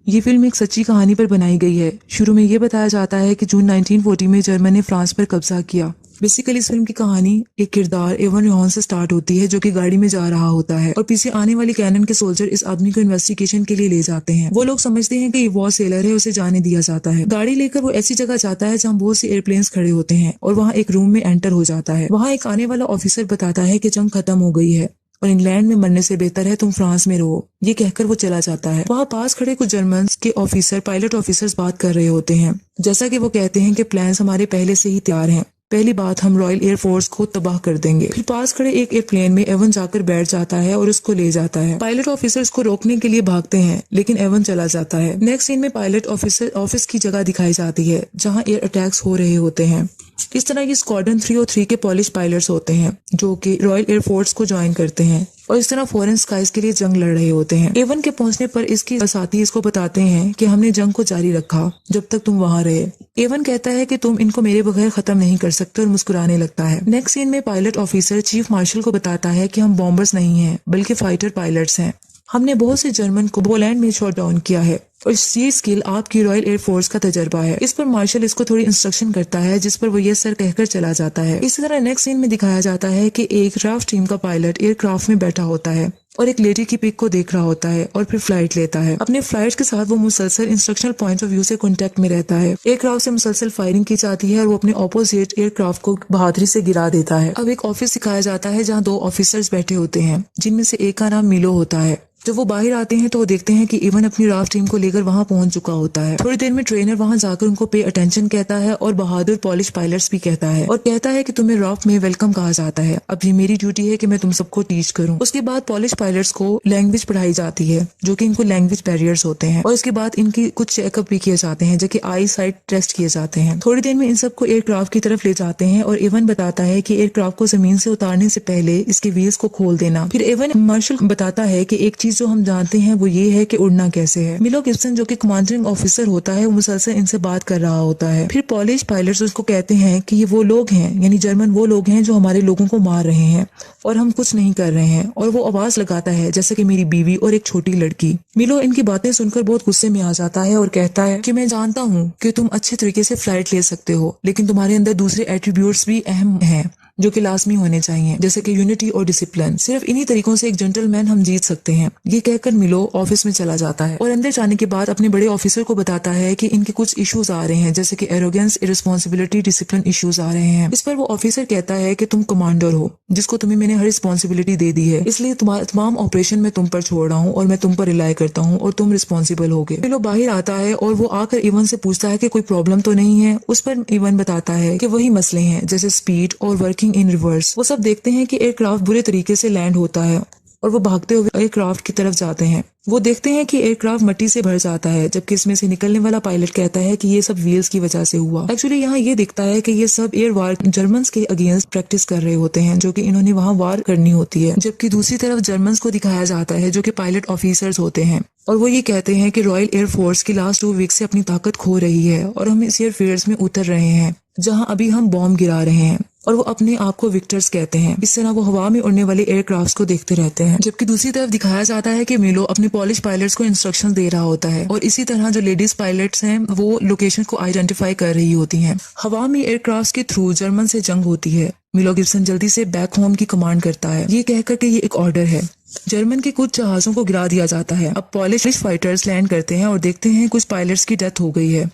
ये फिल्म एक सच्ची कहानी पर बनाई गई है। शुरू में ये बताया जाता है कि जून 1940 में जर्मन ने फ्रांस पर कब्जा किया। बेसिकली इस फिल्म की कहानी एक किरदार एवन रोहन से स्टार्ट होती है, जो कि गाड़ी में जा रहा होता है और पीछे आने वाली कैनन के सोल्जर इस आदमी को इन्वेस्टिगेशन के लिए ले जाते हैं। वो लोग समझते हैं कि ये वॉर सेलर है, उसे जाने दिया जाता है। गाड़ी लेकर वो ऐसी जगह जाता है जहाँ बहुत से एयरप्लेन्स खड़े होते हैं और वहाँ एक रूम में एंटर हो जाता है। वहाँ एक आने वाला ऑफिसर बताता है कि जंग खत्म हो गई है और इंग्लैंड में मरने से बेहतर है तुम फ्रांस में रहो। ये कहकर वो चला जाता है। वहाँ पास खड़े कुछ जर्मन के ऑफिसर पायलट ऑफिसर्स बात कर रहे होते हैं। जैसा कि वो कहते हैं कि प्लान्स हमारे पहले से ही तैयार हैं। पहली बात, हम रॉयल एयरफोर्स को तबाह कर देंगे। फिर पास खड़े एक एयरप्लेन में एवन जाकर बैठ जाता है और उसको ले जाता है। पायलट ऑफिसर उसको रोकने के लिए भागते हैं, लेकिन एवन चला जाता है। नेक्स्ट सीन में पायलट ऑफिसर ऑफिस की जगह दिखाई जाती है जहाँ एयर अटैक्स हो रहे होते हैं। इस तरह ये स्क्वाड्रन 303 के पॉलिश पायलट्स होते हैं जो कि रॉयल एयरफोर्स को ज्वाइन करते हैं और इस तरह फॉरेन स्काइज के लिए जंग लड़ रहे होते हैं। एवन के पहुंचने पर इसके साथी इसको बताते हैं कि हमने जंग को जारी रखा जब तक तुम वहां रहे। एवन कहता है कि तुम इनको मेरे बगैर खत्म नहीं कर सकते और मुस्कुराने लगता है। नेक्स्ट सीन में पायलट ऑफिसर चीफ मार्शल को बताता है कि हम बॉम्बर्स नहीं हैं बल्कि फाइटर पायलट्स हैं। हमने बहुत से जर्मन को पोलैंड में शॉट डाउन किया है और ये स्किल आपकी रॉयल एयरफोर्स का तजर्बा है। इस पर मार्शल इसको थोड़ी इंस्ट्रक्शन करता है, जिस पर वो ये सर कहकर चला जाता है। इसी तरह नेक्स्ट सीन में दिखाया जाता है कि एक राफ्ट टीम का पायलट एयरक्राफ्ट में बैठा होता है और एक लेडी की पिक को देख रहा होता है और फिर फ्लाइट लेता है। अपने फ्लाइट के साथ वो मुसलसल इंस्ट्रक्शनल पॉइंट ऑफ व्यू से कांटेक्ट में रहता है। एयरक्राफ्ट से मुसलसल फायरिंग की जाती है और वो अपने ऑपोजिट एयरक्राफ्ट को बहादुरी से गिरा देता है। अब एक ऑफिस दिखाया जाता है जहाँ दो ऑफिसर्स बैठे होते हैं, जिनमें से एक का नाम मिलो होता है। जब वो बाहर आते हैं तो वो देखते हैं कि इवन अपनी राफ्ट टीम को लेकर वहां पहुंच चुका होता है। थोड़ी देर में ट्रेनर वहां जाकर उनको पे अटेंशन कहता है और बहादुर पॉलिश पायलट्स भी कहता है और कहता है कि तुम्हें राफ्ट में वेलकम कहा जाता है। अब ये मेरी ड्यूटी है कि मैं तुम सबको टीच करूं। उसके बाद पॉलिश पायलट्स को लैंग्वेज पढ़ाई जाती है, जो कि इनको लैंग्वेज बैरियर्स होते हैं, और इसके बाद इनकी कुछ चेकअप भी किए जाते हैं, जो कि आई साइट टेस्ट किए जाते हैं। थोड़ी देर में इन सबको एयरक्राफ्ट की तरफ ले जाते हैं और एवन बताता है कि एयरक्राफ्ट को जमीन से उतारने से पहले इसके व्हील्स को खोल देना। फिर एवन मार्शल बताता है कि एक चीज जो हम जानते हैं वो ये है कि उड़ना कैसे है। मिलो गिब्सन जो कि कमांडिंग ऑफिसर होता है वो मुसलसल इनसे बात कर रहा होता है। फिर पॉलिश पायलट्स उसको कहते हैं कि ये वो लोग हैं, यानी जर्मन वो लोग हैं जो हमारे लोगों को मार रहे हैं और हम कुछ नहीं कर रहे हैं। और वो आवाज लगाता है जैसे कि मेरी बीवी और एक छोटी लड़की। मिलो इनकी बातें सुनकर बहुत गुस्से में आ जाता है और कहता है कि मैं जानता हूँ कि तुम अच्छे तरीके से फ्लाइट ले सकते हो, लेकिन तुम्हारे अंदर दूसरे एट्रीब्यूट्स भी अहम हैं जो कि लाजमी होने चाहिए, जैसे कि यूनिटी और डिसिप्लिन। सिर्फ इन्हीं तरीकों से एक जेंटलमैन हम जीत सकते हैं। ये कहकर मिलो ऑफिस में चला जाता है और अंदर जाने के बाद अपने बड़े ऑफिसर को बताता है कि इनके कुछ इश्यूज आ रहे हैं, जैसे कि एरोगेंस, इररिस्पॉन्सिबिलिटी, डिसिप्लिन इश्यूज आ रहे हैं। इस पर वो ऑफिसर कहता है कि तुम कमांडर हो, जिसको तुम्हें मैंने हर रिस्पॉन्सिबिलिटी दे दी है, इसलिए तमाम ऑपरेशन में तुम पर छोड़ रहा हूँ और मैं तुम पर रिलाई करता हूँ और तुम रिस्पॉन्सिबल हो गए। मिलो बाहर आता है और वो आकर इवन से पूछता है कि कोई प्रॉब्लम तो नहीं है। उस पर इवन बताता है कि वही मसले हैं, जैसे स्पीड और वर्किंग इन रिवर्स। वो सब देखते हैं कि एयरक्राफ्ट बुरे तरीके से लैंड होता है और वो भागते हुए एयरक्राफ्ट की तरफ जाते हैं। वो देखते हैं कि एयरक्राफ्ट मिट्टी से भर जाता है, जबकि इसमें से निकलने वाला पायलट कहता है कि ये सब व्हील्स की वजह से हुआ। एक्चुअली यहाँ ये दिखता है कि ये सब एयर वार जर्मन्स के अगेंस्ट प्रैक्टिस कर रहे होते हैं, जो कि इन्होंने वहाँ वार करनी होती है। जबकि दूसरी तरफ जर्मन्स को दिखाया जाता है जो कि पायलट ऑफिसर्स होते हैं और वो ये कहते हैं कि रॉयल एयरफोर्स की लास्ट 2 वीक से अपनी ताकत खो रही है और हम इस एयरफील्ड्स में उतर रहे हैं जहां अभी हम बॉम्ब गिरा रहे हैं, और वो अपने आप को विक्टर्स कहते हैं। इस तरह वो हवा में उड़ने वाले एयरक्राफ्ट्स को देखते रहते हैं। जबकि दूसरी तरफ दिखाया जाता है कि मिलो अपने पॉलिश पायलट्स को इंस्ट्रक्शन दे रहा होता है और इसी तरह जो लेडीज पायलट्स हैं वो लोकेशन को आइडेंटिफाई कर रही होती हैं। हवा में एयरक्राफ्ट्स के थ्रू जर्मन से जंग होती है। मिलो गिब्सन जल्दी से बैक होम की कमांड करता है, ये कहकर के ये एक ऑर्डर है। जर्मन के कुछ जहाजों को गिरा दिया जाता है। अब पॉलिश फाइटर्स लैंड करते हैं और देखते हैं कुछ पायलट्स की डेथ हो गई है,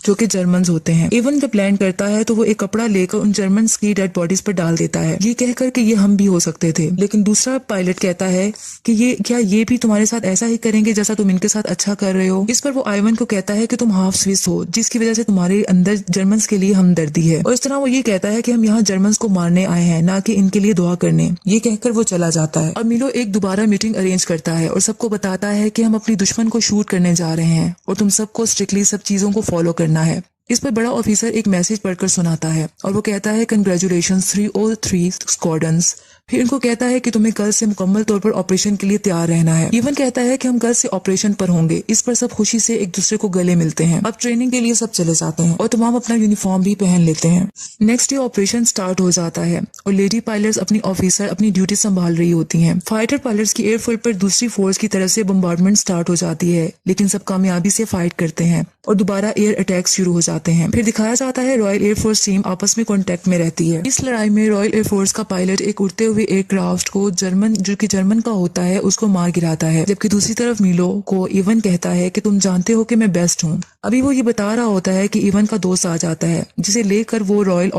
जो कि जर्मन्स होते हैं। इवन जब लैंड करता है तो वो एक कपड़ा लेकर उन जर्मन्स की डेड बॉडीज पर डाल देता है, ये कहकर कि ये हम भी हो सकते थे। लेकिन दूसरा पायलट कहता है कि ये भी तुम्हारे साथ ऐसा ही करेंगे जैसा तुम इनके साथ अच्छा कर रहे हो। इस पर वो आइवन को कहता है कि तुम हाफ स्विस हो, जिसकी वजह से तुम्हारे अंदर जर्मन्स के लिए हमदर्दी है। और इस तरह वो ये कहता है कि हम यहाँ जर्मन्स को मारने आए हैं, ना कि इनके लिए दुआ करने। ये कहकर वो चला जाता है। अब मिलो एक दोबारा मीटिंग अरेंज करता है और सबको बताता है कि हम अपनी दुश्मन को शूट करने जा रहे हैं और तुम सबको स्ट्रिक्टली सब चीजों को फॉलो करना है। इस पर बड़ा ऑफिसर एक मैसेज पढ़कर सुनाता है और वो कहता है कंग्रेचुलेशंस 303 स्क्वाड्रंस, फिर उनको कहता है कि तुम्हें कल से मुकम्मल तौर पर ऑपरेशन के लिए तैयार रहना है। इवन कहता है कि हम कल से ऑपरेशन पर होंगे। इस पर सब खुशी से एक दूसरे को गले मिलते हैं। अब ट्रेनिंग के लिए सब चले जाते हैं और तमाम अपना यूनिफॉर्म भी पहन लेते हैं। नेक्स्ट डे ऑपरेशन स्टार्ट हो जाता है और लेडी पायलट्स अपनी ऑफिसर अपनी ड्यूटी संभाल रही होती हैं। फाइटर पायलट्स की एयरफील्ड पर दूसरी फोर्स की तरफ से बम्बार्डमेंट स्टार्ट हो जाती है, लेकिन सब कामयाबी से फाइट करते हैं और दोबारा एयर अटैक शुरू हो जाते हैं। फिर दिखाया जाता है रॉयल एयरफोर्स टीम आपस में कांटेक्ट में रहती है। इस लड़ाई में रॉयल एयरफोर्स का पायलट एक उड़ते हुए एयरक्राफ्ट को जो कि जर्मन का होता है उसको मार गिराता है, जबकि दूसरी तरफ मिलो को इवन कहता है कि तुम जानते हो कि मैं बेस्ट हूँ। अभी वो ये बता रहा होता है कि इवन का दोस्त आ जाता है, जिसे लेकर वो रॉयल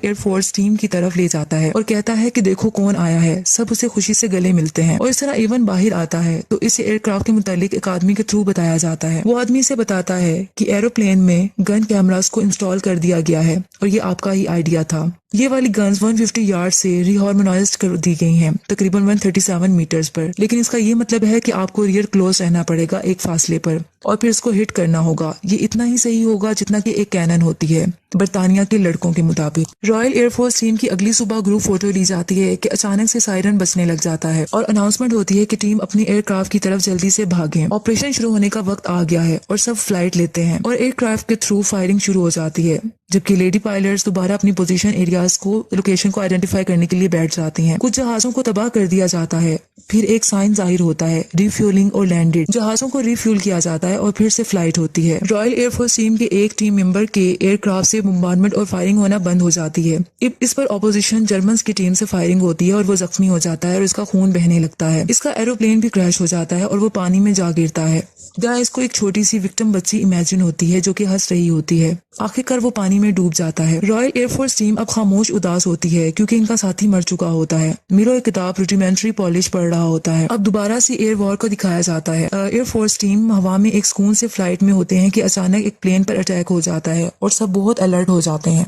एयरफोर्स टीम की तरफ ले जाता है और कहता है कि देखो कौन आया है। सब उसे खुशी से गले मिलते हैं और इस तरह इवन बाहर आता है तो इसे एयरक्राफ्ट के मुतालिक एक आदमी के थ्रू बताया जाता है। वो आदमी से बताता है कि एरोप्लेन में गन कैमरास को इंस्टॉल कर दिया गया है और ये आपका ही आइडिया था। ये वाली गन्स 150 यार्ड से रिहार्मोनाइज्ड कर दी गई हैं, तकरीबन 137 मीटर्स पर। लेकिन इसका ये मतलब है कि आपको रियर क्लोज रहना पड़ेगा एक फासले पर और फिर इसको हिट करना होगा। ये इतना ही सही होगा जितना कि एक कैनन होती है बरतानिया के लड़कों के मुताबिक। रॉयल एयरफोर्स टीम की अगली सुबह ग्रुप फोटो ली जाती है कि अचानक से सायरन बजने लग जाता है और अनाउंसमेंट होती है कि टीम अपनी एयरक्राफ्ट की तरफ जल्दी से भागे। ऑपरेशन शुरू होने का वक्त आ गया है और सब फ्लाइट लेते हैं और एयरक्राफ्ट के थ्रू फायरिंग शुरू हो जाती है, जबकि लेडी पायलट्स दोबारा अपनी पोजीशन एरियाज को लोकेशन को आइडेंटिफाई करने के लिए बैठ जाती हैं। कुछ जहाजों को तबाह कर दिया जाता है। फिर एक साइन जाहिर होता है रिफ्यूलिंग और लैंडेड। जहाजों को रिफ्यूल किया जाता है और फिर से फ्लाइट होती है। रॉयल एयरफोर्स टीम के एक टीम मेंबर के एयरक्राफ्ट से बम्बार्डमेंट और फायरिंग होना बंद हो जाती है। इस पर ऑपोजिशन जर्मन की टीम से फायरिंग होती है और वो जख्मी हो जाता है और इसका खून बहने लगता है। इसका एरोप्लेन भी क्रैश हो जाता है और वो पानी में जा गिरता है, जहाँ इसको एक छोटी सी विक्टिम बच्ची इमेजिन होती है जो कि हंस रही होती है। आखिरकार वो पानी में डूब जाता है। रॉयल एयरफोर्स टीम अब खामोश उदास होती है क्योंकि इनका साथी मर चुका होता है। मिलो एक किताब रूडिमेंट्री पॉलिश पढ़ रहा होता है। अब दोबारा से एयर वॉर को दिखाया जाता है। एयरफोर्स टीम हवा में एक सुकून से फ्लाइट में होते हैं कि अचानक एक प्लेन पर अटैक हो जाता है और सब बहुत अलर्ट हो जाते हैं।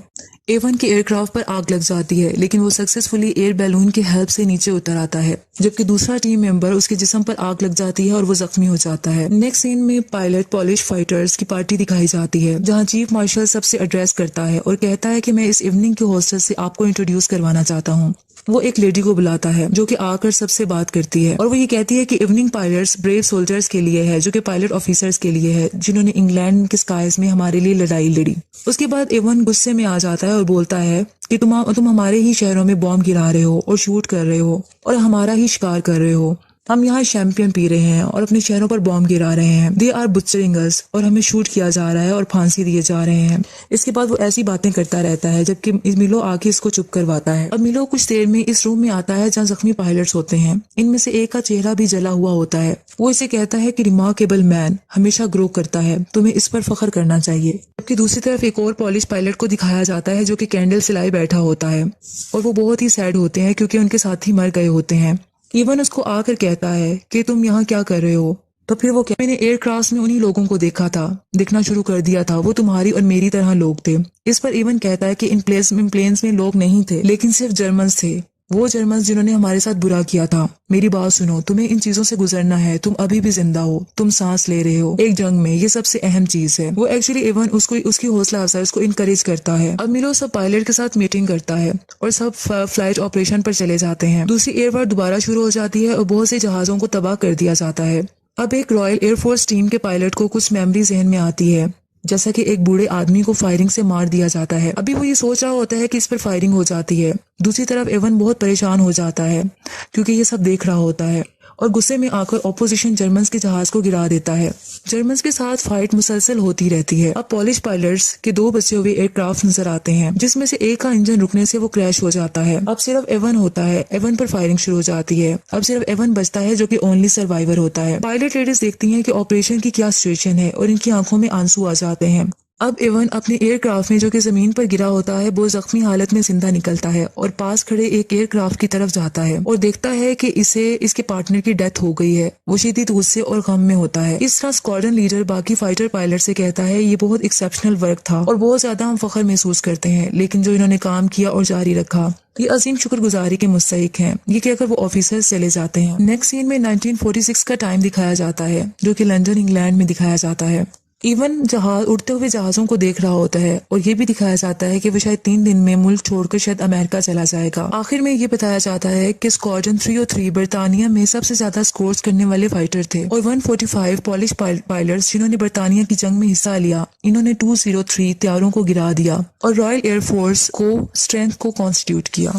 A1 के एयरक्राफ्ट पर आग लग जाती है, लेकिन वो सक्सेसफुली एयर बैलून की हेल्प से नीचे उतर आता है, जबकि दूसरा टीम मेंबर उसके जिस्म पर आग लग जाती है और वो जख्मी हो जाता है। नेक्स्ट सीन में पायलट पॉलिश फाइटर्स की पार्टी दिखाई जाती है, जहां चीफ मार्शल सबसे एड्रेस करता है और कहता है कि मैं इस इवनिंग के होस्टेस से आपको इंट्रोड्यूस करवाना चाहता हूँ। वो एक लेडी को बुलाता है जो कि आकर सबसे बात करती है और वो ये कहती है कि इवनिंग पायलट्स ब्रेव सोल्जर्स के लिए है, जो कि पायलट ऑफिसर्स के लिए है, जिन्होंने इंग्लैंड के स्काइज में हमारे लिए लड़ाई लड़ी। उसके बाद एवन गुस्से में आ जाता है और बोलता है कि तुम हमारे ही शहरों में बॉम्ब गिरा रहे हो और शूट कर रहे हो और हमारा ही शिकार कर रहे हो। हम यहाँ शैंपियन पी रहे हैं और अपने शहरों पर बॉम्ब गिरा रहे हैं। दे आर बुचरिंग अस, और हमें शूट किया जा रहा है और फांसी दिए जा रहे हैं। इसके बाद वो ऐसी बातें करता रहता है जबकि मिलो आके इसको चुप करवाता है। अब मिलो कुछ देर में इस रूम में आता है जहाँ जख्मी पायलट्स होते हैं। इनमें से एक का चेहरा भी जला हुआ होता है। वो इसे कहता है कि रिमार्केबल मैन हमेशा ग्रो करता है, तुम्हें इस पर फख्र करना चाहिए। जबकि दूसरी तरफ एक और पॉलिश पायलट को दिखाया जाता है जो कि कैंडल सिलाई बैठा होता है और वो बहुत ही सैड होते हैं क्योंकि उनके साथी मर गए होते हैं। इवन उसको आकर कहता है कि तुम यहाँ क्या कर रहे हो? तो फिर वो मैंने एयरक्राफ्ट में उन्हीं लोगों को देखना शुरू कर दिया था, वो तुम्हारी और मेरी तरह लोग थे। इस पर इवन कहता है कि इन प्लेन्स में लोग नहीं थे, लेकिन सिर्फ जर्मन्स थे, वो जर्मन्स जिन्होंने हमारे साथ बुरा किया था। मेरी बात सुनो, तुम्हें इन चीजों से गुजरना है। तुम अभी भी जिंदा हो, तुम सांस ले रहे हो एक जंग में, ये सबसे अहम चीज है। वो एक्चुअली इवन उसकी हौसला अफजाई उसको इनकरेज करता है। अब मिलो सब पायलट के साथ मीटिंग करता है और सब फ्लाइट ऑपरेशन पर चले जाते हैं। दूसरी एयर वॉर दोबारा शुरू हो जाती है और बहुत से जहाजों को तबाह कर दिया जाता है। अब एक रॉयल एयरफोर्स टीम के पायलट को कुछ मेमोरी जहन में आती है, जैसा कि एक बूढ़े आदमी को फायरिंग से मार दिया जाता है। अभी वो ये सोच रहा होता है कि इस पर फायरिंग हो जाती है। दूसरी तरफ एवन बहुत परेशान हो जाता है क्योंकि ये सब देख रहा होता है और गुस्से में आकर ऑपोजिशन जर्मन्स के जहाज को गिरा देता है। जर्मन्स के साथ फाइट मुसलसल होती रहती है। अब पॉलिश पायलट्स के दो बचे हुए एयरक्राफ्ट नजर आते हैं, जिसमें से एक का इंजन रुकने से वो क्रैश हो जाता है। अब सिर्फ एवन होता है। एवन पर फायरिंग शुरू हो जाती है। अब सिर्फ एवन बचता है जो कि ओनली सर्वाइवर होता है। पायलट लेडीज देखती हैं कि ऑपरेशन की क्या सिचुएशन है और इनकी आंखों में आंसू आ जाते हैं। अब एवन अपने एयरक्राफ्ट में जो कि जमीन पर गिरा होता है वो जख्मी हालत में जिंदा निकलता है और पास खड़े एक एयरक्राफ्ट की तरफ जाता है और देखता है कि इसके पार्टनर की डेथ हो गई है। वो शदीद गुस्से और गम में होता है। इस तरह स्क्वाड्रन लीडर बाकी फाइटर पायलट से कहता है ये बहुत एक्सेप्शनल वर्क था और बहुत ज्यादा हम फख्र महसूस करते हैं, लेकिन जो इन्होंने काम किया और जारी रखा ये अजीम शुक्रगुजारी के मुस्तहिक हैं। ये कहकर वो ऑफिसर्स चले जाते हैं। नेक्स्ट सीन में 1946 का टाइम दिखाया जाता है जो कि लंदन इंग्लैंड में दिखाया जाता है। इवन जहाज उड़ते हुए जहाजों को देख रहा होता है और ये भी दिखाया जाता है कि वो शायद 3 दिन में मुल्क छोड़कर शायद अमेरिका चला जाएगा। आखिर में ये बताया जाता है कि स्क्वाड्रन 303 बर्तानिया में सबसे ज्यादा स्कोर्स करने वाले फाइटर थे और 145 पॉलिश पायलट्स जिन्होंने बर्तानिया की जंग में हिस्सा लिया, इन्होंने 203 त्यारों को गिरा दिया और रॉयल एयरफोर्स को स्ट्रेंथ को कॉन्स्टिट्यूट किया।